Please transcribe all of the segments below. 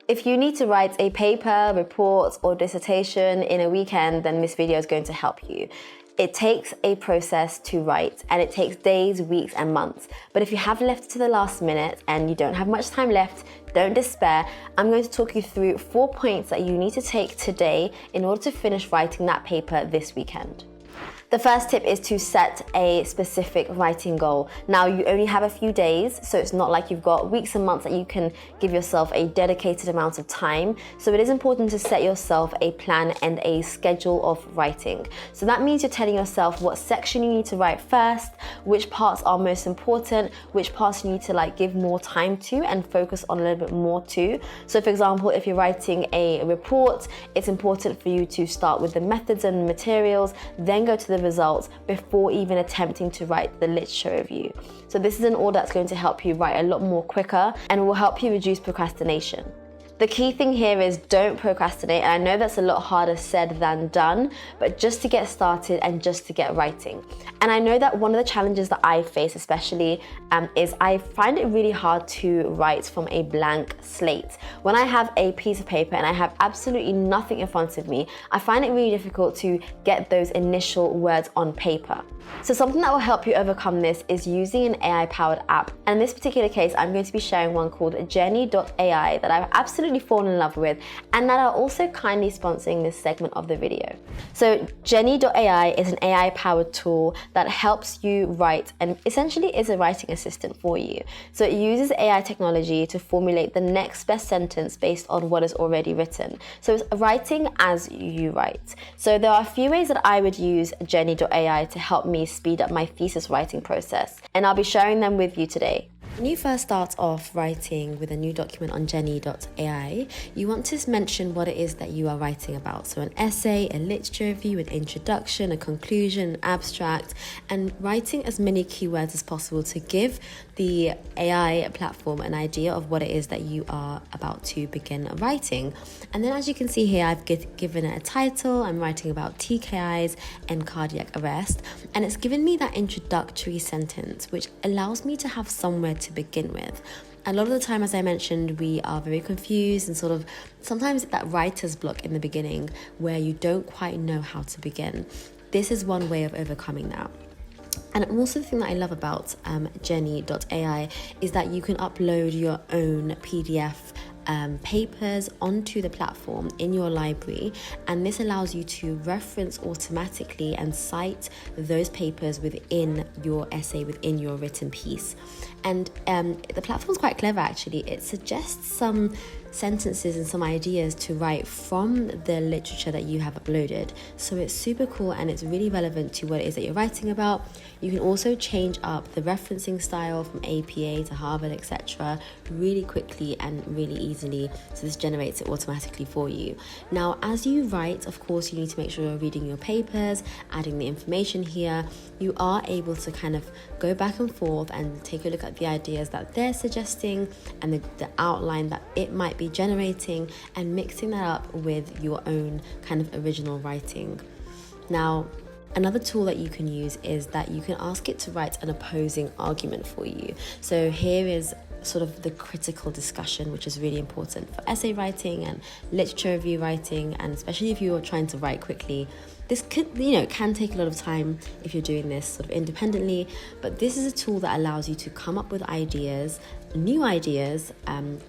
If you need to write a paper, report, or dissertation in a weekend, then this video is going to help you. It takes a process to write, and it takes days, weeks, and months. But if you have left to the last minute and you don't have much time left, don't despair. I'm going to talk you through 4 points that you need to take today in order to finish writing that paper this weekend. The first tip is to set a specific writing goal. Now, you only have a few days, so it's not like you've got weeks and months that you can give yourself a dedicated amount of time. So it is important to set yourself a plan and a schedule of writing. So that means you're telling yourself what section you need to write first, which parts are most important, which parts you need to give more time to and focus on a little bit more to. So for example, if you're writing a report, it's important for you to start with the methods and materials, then go to the results before even attempting to write the literature review. So this is an order that's going to help you write a lot more quicker and will help you reduce procrastination. The key thing here is don't procrastinate, and I know that's a lot harder said than done, but just to get started and just to get writing. And I know that one of the challenges that I face especially is I find it really hard to write from a blank slate. When I have a piece of paper and I have absolutely nothing in front of me, I find it really difficult to get those initial words on paper. So something that will help you overcome this is using an AI-powered app. And in this particular case, I'm going to be sharing one called Jenni AI that I've absolutely fallen in love with, and that are also kindly sponsoring this segment of the video. So Jenni AI is an AI-powered tool that helps you write and essentially is a writing assistant for you. So it uses AI technology to formulate the next best sentence based on what is already written. So it's writing as you write. So there are a few ways that I would use Jenni AI to help me speed up my thesis writing process, and I'll be sharing them with you today. When you first start off writing with a new document on Jenni AI, you want to mention what it is that you are writing about. So an essay, a literature review, an introduction, a conclusion, an abstract, and writing as many keywords as possible to give the AI platform an idea of what it is that you are about to begin writing. And then as you can see here, I've given it a title. I'm writing about TKIs and cardiac arrest, and it's given me that introductory sentence, which allows me to have somewhere to begin with. A lot of the time, as I mentioned, we are very confused and sometimes that writer's block in the beginning where you don't quite know how to begin. This is one way of overcoming that. And also the thing that I love about Jenni AI is that you can upload your own PDF papers onto the platform in your library, and this allows you to reference automatically and cite those papers within your essay, within your written piece. And the platform's quite clever actually. It suggests some sentences and some ideas to write from the literature that you have uploaded. So it's super cool and it's really relevant to what it is that you're writing about. You can also change up the referencing style from APA to Harvard, etc. really quickly and really easily. So this generates it automatically for you. Now, as you write, of course, you need to make sure you're reading your papers, adding the information here. You are able to kind of go back and forth and take a look at the ideas that they're suggesting and the outline that it might be generating, and mixing that up with your own kind of original writing. Now, another tool that you can use is that you can ask it to write an opposing argument for you. So here is sort of the critical discussion, which is really important for essay writing and literature review writing, and especially if you're trying to write quickly. This can take a lot of time if you're doing this sort of independently, but this is a tool that allows you to come up with ideas, new ideas,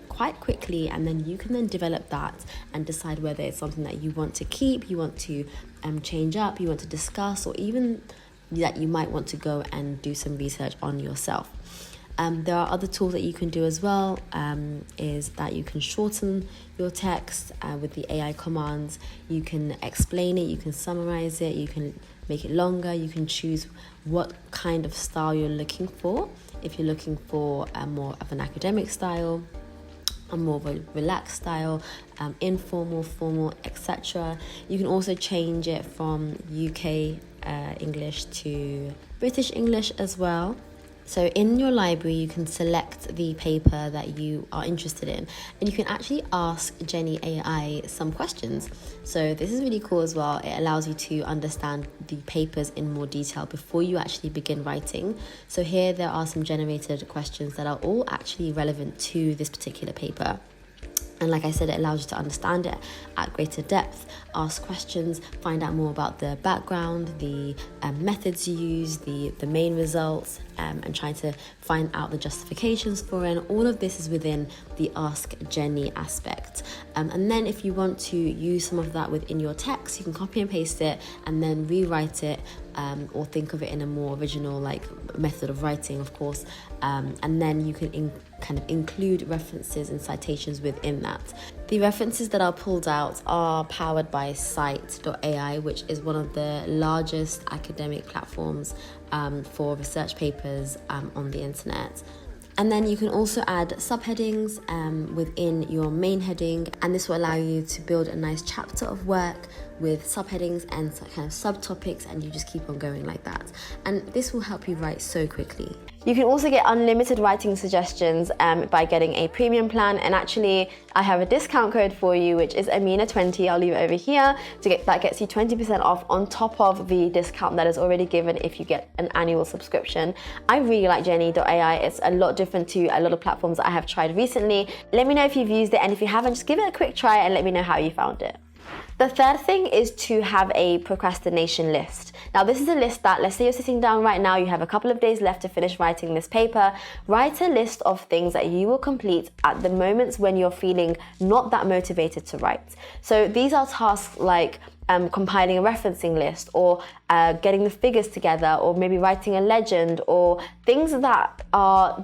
quite quickly, and then you can then develop that and decide whether it's something that you want to keep, you want to change up, you want to discuss, or even that you might want to go and do some research on yourself. There are other tools that you can do as well, is that you can shorten your text with the AI commands. You can explain it, you can summarize it, you can make it longer, you can choose what kind of style you're looking for. If you're looking for more of an academic style, a more of a relaxed style, informal, formal, etc. You can also change it from UK English to British English as well. So in your library, you can select the paper that you are interested in, and you can actually ask Jenni AI some questions. So this is really cool as well. It allows you to understand the papers in more detail before you actually begin writing. So here there are some generated questions that are all actually relevant to this particular paper. And like I said, it allows you to understand it at greater depth, ask questions, find out more about the background, the methods you use, the main results, and trying to find out the justifications for it. And all of this is within the Ask Jenni aspect. And then if you want to use some of that within your text, you can copy and paste it and then rewrite it, or think of it in a more original method of writing, of course. And then you can kind of include references and citations within that. The references that are pulled out are powered by AI, which is one of the largest academic platforms for research papers on the internet. And then you can also add subheadings within your main heading, and this will allow you to build a nice chapter of work with subheadings and kind of subtopics, and you just keep on going like that. And this will help you write so quickly. You can also get unlimited writing suggestions by getting a premium plan, and actually I have a discount code for you, which is Amina20. I'll leave it over here that gets you 20% off on top of the discount that is already given if you get an annual subscription. I really like Jenni AI. It's a lot different to a lot of platforms that I have tried recently. Let me know if you've used it, and if you haven't, just give it a quick try and let me know how you found it. The third thing is to have a procrastination list. Now, this is a list that, let's say you're sitting down right now, you have a couple of days left to finish writing this paper. Write a list of things that you will complete at the moments when you're feeling not that motivated to write. So these are tasks like compiling a referencing list, or getting the figures together, or maybe writing a legend, or things that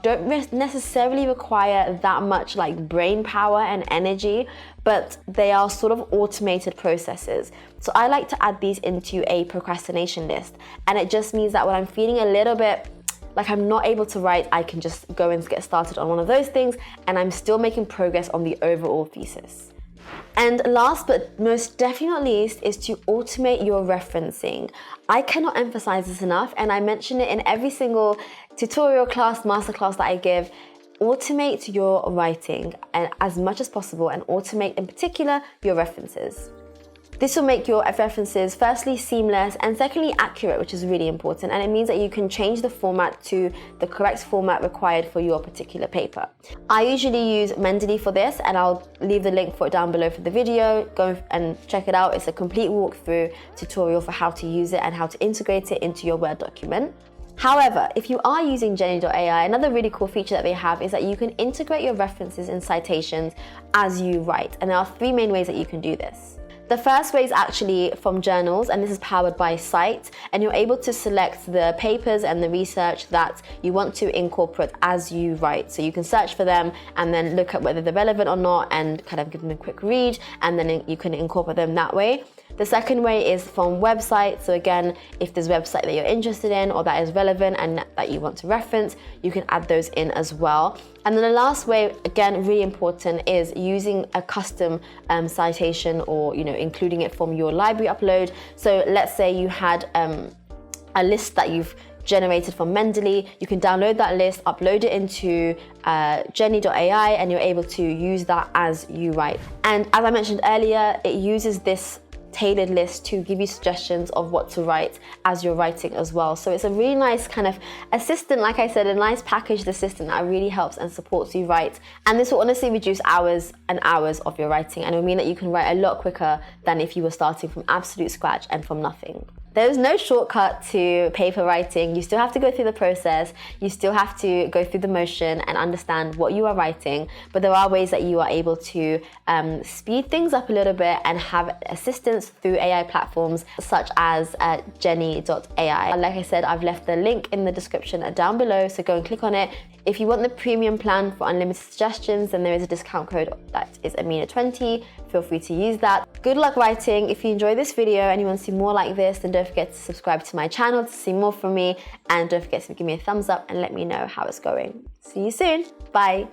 don't necessarily require that much brain power and energy, but they are sort of automated processes. So I like to add these into a procrastination list, and it just means that when I'm feeling a little bit like I'm not able to write, I can just go and get started on one of those things, and I'm still making progress on the overall thesis. And last but most definitely not least is to automate your referencing. I cannot emphasize this enough, and I mention it in every single tutorial class, masterclass that I give. Automate your writing as much as possible, and automate in particular your references. This will make your references firstly seamless, and secondly accurate, which is really important, and it means that you can change the format to the correct format required for your particular paper. I usually use Mendeley for this, and I'll leave the link for it down below for the video. Go and check it out. It's a complete walkthrough tutorial for how to use it and how to integrate it into your Word document. However, if you are using Jenni AI, another really cool feature that they have is that you can integrate your references and citations as you write, and there are three main ways that you can do this. The first way is actually from journals, and this is powered by Cite, and you're able to select the papers and the research that you want to incorporate as you write. So you can search for them and then look at whether they're relevant or not and kind of give them a quick read, and then you can incorporate them that way. The second way is from websites. So again, if there's a website that you're interested in or that is relevant and that you want to reference, you can add those in as well. And then the last way, again, really important, is using a custom citation, or including it from your library upload. So let's say you had a list that you've generated from Mendeley. You can download that list, upload it into Jenni AI, and you're able to use that as you write. And as I mentioned earlier, it uses this tailored list to give you suggestions of what to write as you're writing as well. So it's a really nice kind of assistant, like I said, a nice packaged assistant that really helps and supports you write. And this will honestly reduce hours and hours of your writing, and it will mean that you can write a lot quicker than if you were starting from absolute scratch and from nothing. There's no shortcut to paper writing. You still have to go through the process. You still have to go through the motion and understand what you are writing. But there are ways that you are able to speed things up a little bit and have assistance through AI platforms such as Jenni AI. Like I said, I've left the link in the description down below, so go and click on it. If you want the premium plan for unlimited suggestions, then there is a discount code that is Amina20. Feel free to use that. Good luck writing. If you enjoyed this video and you want to see more like this, then don't forget to subscribe to my channel to see more from me, and don't forget to give me a thumbs up and let me know how it's going. See you soon. Bye.